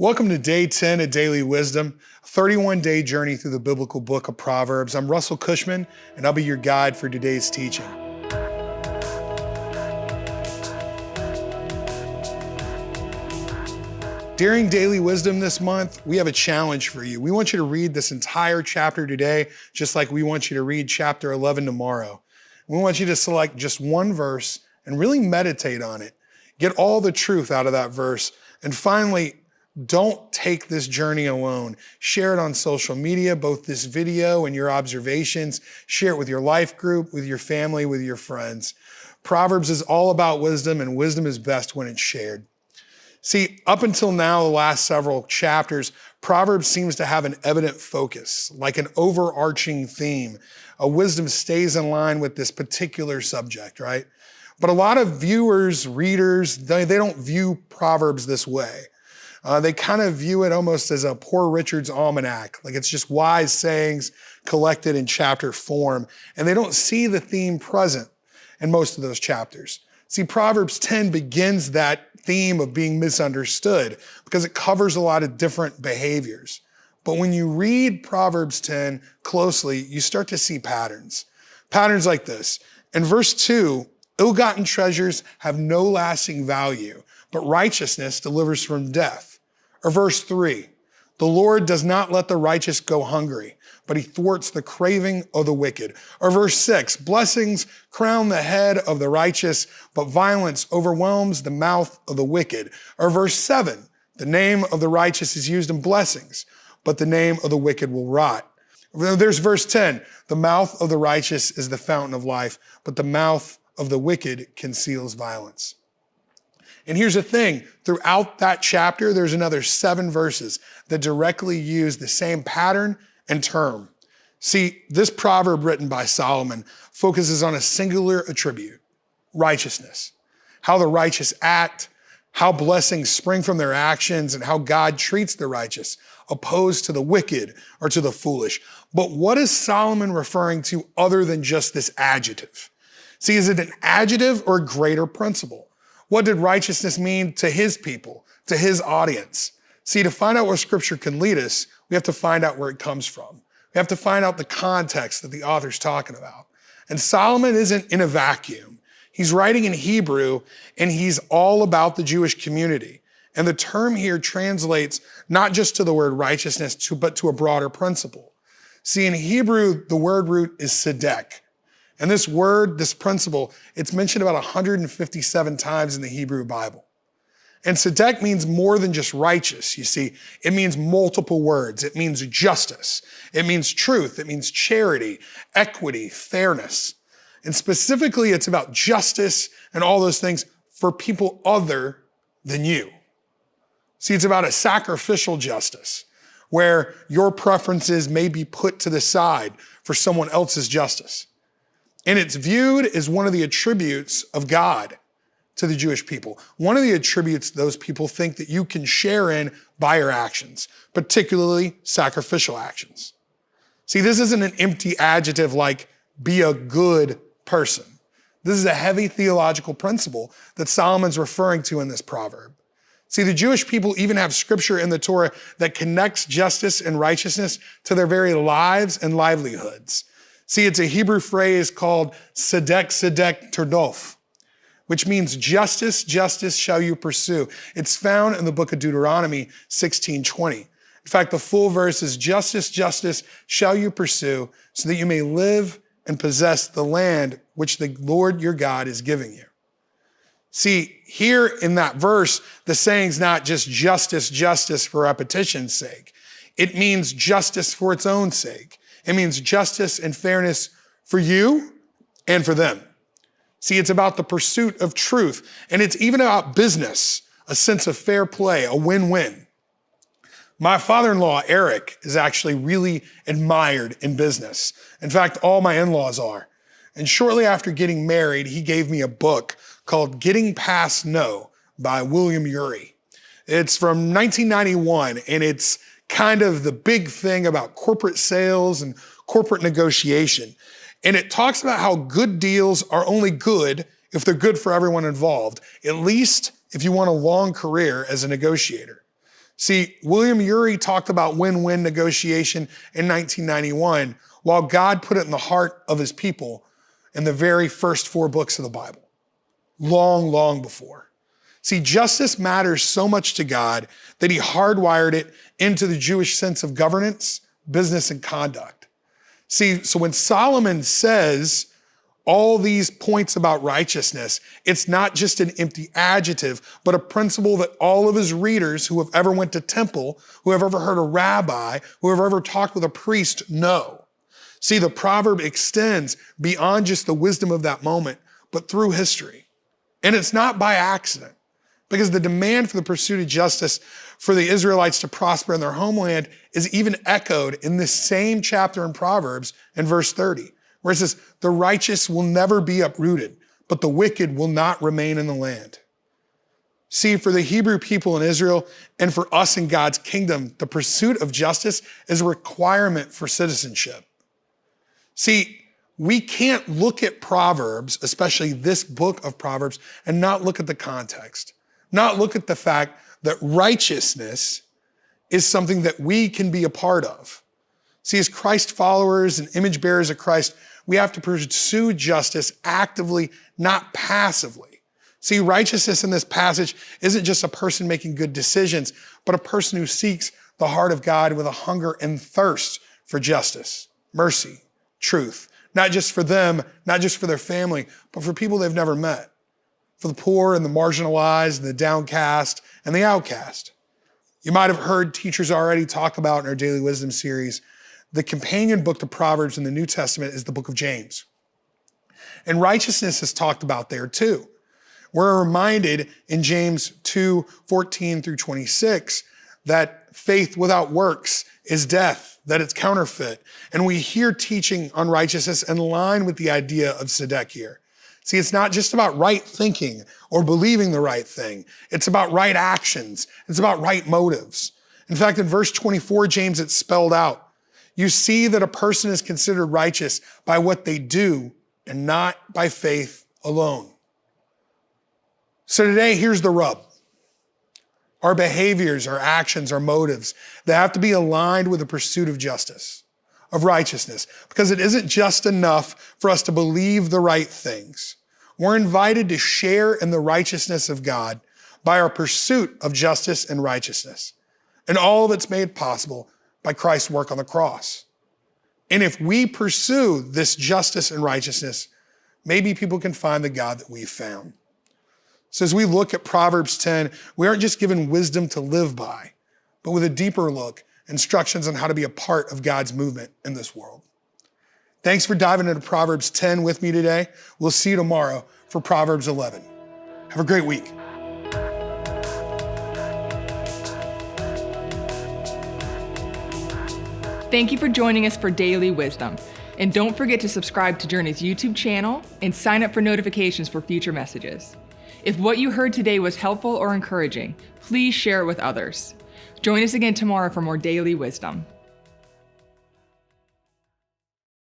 Welcome to day 10 of Daily Wisdom, a 31-day journey through the biblical book of Proverbs. I'm Russell Cushman, and I'll be your guide for today's teaching. During Daily Wisdom this month, we have a challenge for you. We want you to read this entire chapter today, just like we want you to read chapter 11 tomorrow. We want you to select just one verse and really meditate on it. Get all the truth out of that verse. And finally, don't take this journey alone. Share it on social media, both this video and your observations. Share it with your life group, with your family, with your friends. Proverbs is all about wisdom, and wisdom is best when it's shared. See, up until now, the last several chapters, Proverbs seems to have an evident focus, like an overarching theme. Wisdom stays in line with this particular subject, right? But a lot of viewers, readers, they don't view Proverbs this way. They kind of view it almost as a Poor Richard's Almanac, like it's just wise sayings collected in chapter form, and they don't see the theme present in most of those chapters. See, Proverbs 10 begins that theme of being misunderstood because it covers a lot of different behaviors. But when you read Proverbs 10 closely, you start to see patterns. Patterns like this. In verse 2, ill-gotten treasures have no lasting value, but righteousness delivers from death. Or verse 3, the Lord does not let the righteous go hungry, but he thwarts the craving of the wicked. Or verse 6, blessings crown the head of the righteous, but violence overwhelms the mouth of the wicked. Or verse 7, the name of the righteous is used in blessings, but the name of the wicked will rot. There's verse 10, the mouth of the righteous is the fountain of life, but the mouth of the wicked conceals violence. And here's the thing, throughout that chapter, there's another 7 verses that directly use the same pattern and term. See, this proverb written by Solomon focuses on a singular attribute, righteousness, how the righteous act, how blessings spring from their actions, and how God treats the righteous, opposed to the wicked or to the foolish. But what is Solomon referring to other than just this adjective? See, is it an adjective or a greater principle? What did righteousness mean to his people, to his audience? See, to find out where scripture can lead us, we have to find out where it comes from. We have to find out the context that the author's talking about. And Solomon isn't in a vacuum. He's writing in Hebrew, and he's all about the Jewish community. And the term here translates not just to the word righteousness, but to a broader principle. See, in Hebrew, the word root is Tzedek. And this word, this principle, it's mentioned about 157 times in the Hebrew Bible. And tzedek means more than just righteous, you see. It means multiple words. It means justice. It means truth. It means charity, equity, fairness. And specifically, it's about justice and all those things for people other than you. See, it's about a sacrificial justice where your preferences may be put to the side for someone else's justice. And it's viewed as one of the attributes of God to the Jewish people. One of the attributes those people think that you can share in by your actions, particularly sacrificial actions. See, this isn't an empty adjective like be a good person. This is a heavy theological principle that Solomon's referring to in this proverb. See, the Jewish people even have scripture in the Torah that connects justice and righteousness to their very lives and livelihoods. See, it's a Hebrew phrase called Tzedek, Tzedek, Terdof, which means justice, justice shall you pursue. It's found in the book of Deuteronomy 16:20. In fact, the full verse is justice, justice shall you pursue so that you may live and possess the land which the Lord your God is giving you. See, here in that verse, the saying's not just justice, justice for repetition's sake. It means justice for its own sake. It means justice and fairness for you and for them. See, it's about the pursuit of truth, and it's even about business, a sense of fair play, a win-win. My father-in-law, Eric, is actually really admired in business. In fact, all my in-laws are. And shortly after getting married, he gave me a book called Getting Past No by William Ury. It's from 1991, and it's kind of the big thing about corporate sales and corporate negotiation. And it talks about how good deals are only good if they're good for everyone involved, at least if you want a long career as a negotiator. See, William Urey talked about win-win negotiation in 1991, while God put it in the heart of his people in the very first 4 books of the Bible, long, long before. See, justice matters so much to God that he hardwired it into the Jewish sense of governance, business, and conduct. See, so when Solomon says all these points about righteousness, it's not just an empty adjective, but a principle that all of his readers who have ever went to temple, who have ever heard a rabbi, who have ever talked with a priest know. See, the proverb extends beyond just the wisdom of that moment, but through history. And it's not by accident, because the demand for the pursuit of justice for the Israelites to prosper in their homeland is even echoed in this same chapter in Proverbs in verse 30, where it says, the righteous will never be uprooted, but the wicked will not remain in the land. See, for the Hebrew people in Israel and for us in God's kingdom, the pursuit of justice is a requirement for citizenship. See, we can't look at Proverbs, especially this book of Proverbs, and not look at the context, not look at the fact that righteousness is something that we can be a part of. See, as Christ followers and image bearers of Christ, we have to pursue justice actively, not passively. See, righteousness in this passage isn't just a person making good decisions, but a person who seeks the heart of God with a hunger and thirst for justice, mercy, truth, not just for them, not just for their family, but for people they've never met, for the poor and the marginalized and the downcast and the outcast. You might have heard teachers already talk about in our Daily Wisdom series, the companion book to Proverbs in the New Testament is the book of James. And righteousness is talked about there too. We're reminded in James 2:14 through 26 that faith without works is death, that it's counterfeit. And we hear teaching on righteousness in line with the idea of Tzedek here. See, it's not just about right thinking or believing the right thing. It's about right actions. It's about right motives. In fact, in verse 24, James, it's spelled out. You see that a person is considered righteous by what they do and not by faith alone. So today, here's the rub. Our behaviors, our actions, our motives, they have to be aligned with the pursuit of justice, of righteousness, because it isn't just enough for us to believe the right things. We're invited to share in the righteousness of God by our pursuit of justice and righteousness. And all of it's made possible by Christ's work on the cross. And if we pursue this justice and righteousness, maybe people can find the God that we've found. So as we look at Proverbs 10, we aren't just given wisdom to live by, but with a deeper look, instructions on how to be a part of God's movement in this world. Thanks for diving into Proverbs 10 with me today. We'll see you tomorrow for Proverbs 11. Have a great week. Thank you for joining us for Daily Wisdom. And don't forget to subscribe to Journey's YouTube channel and sign up for notifications for future messages. If what you heard today was helpful or encouraging, please share it with others. Join us again tomorrow for more Daily Wisdom.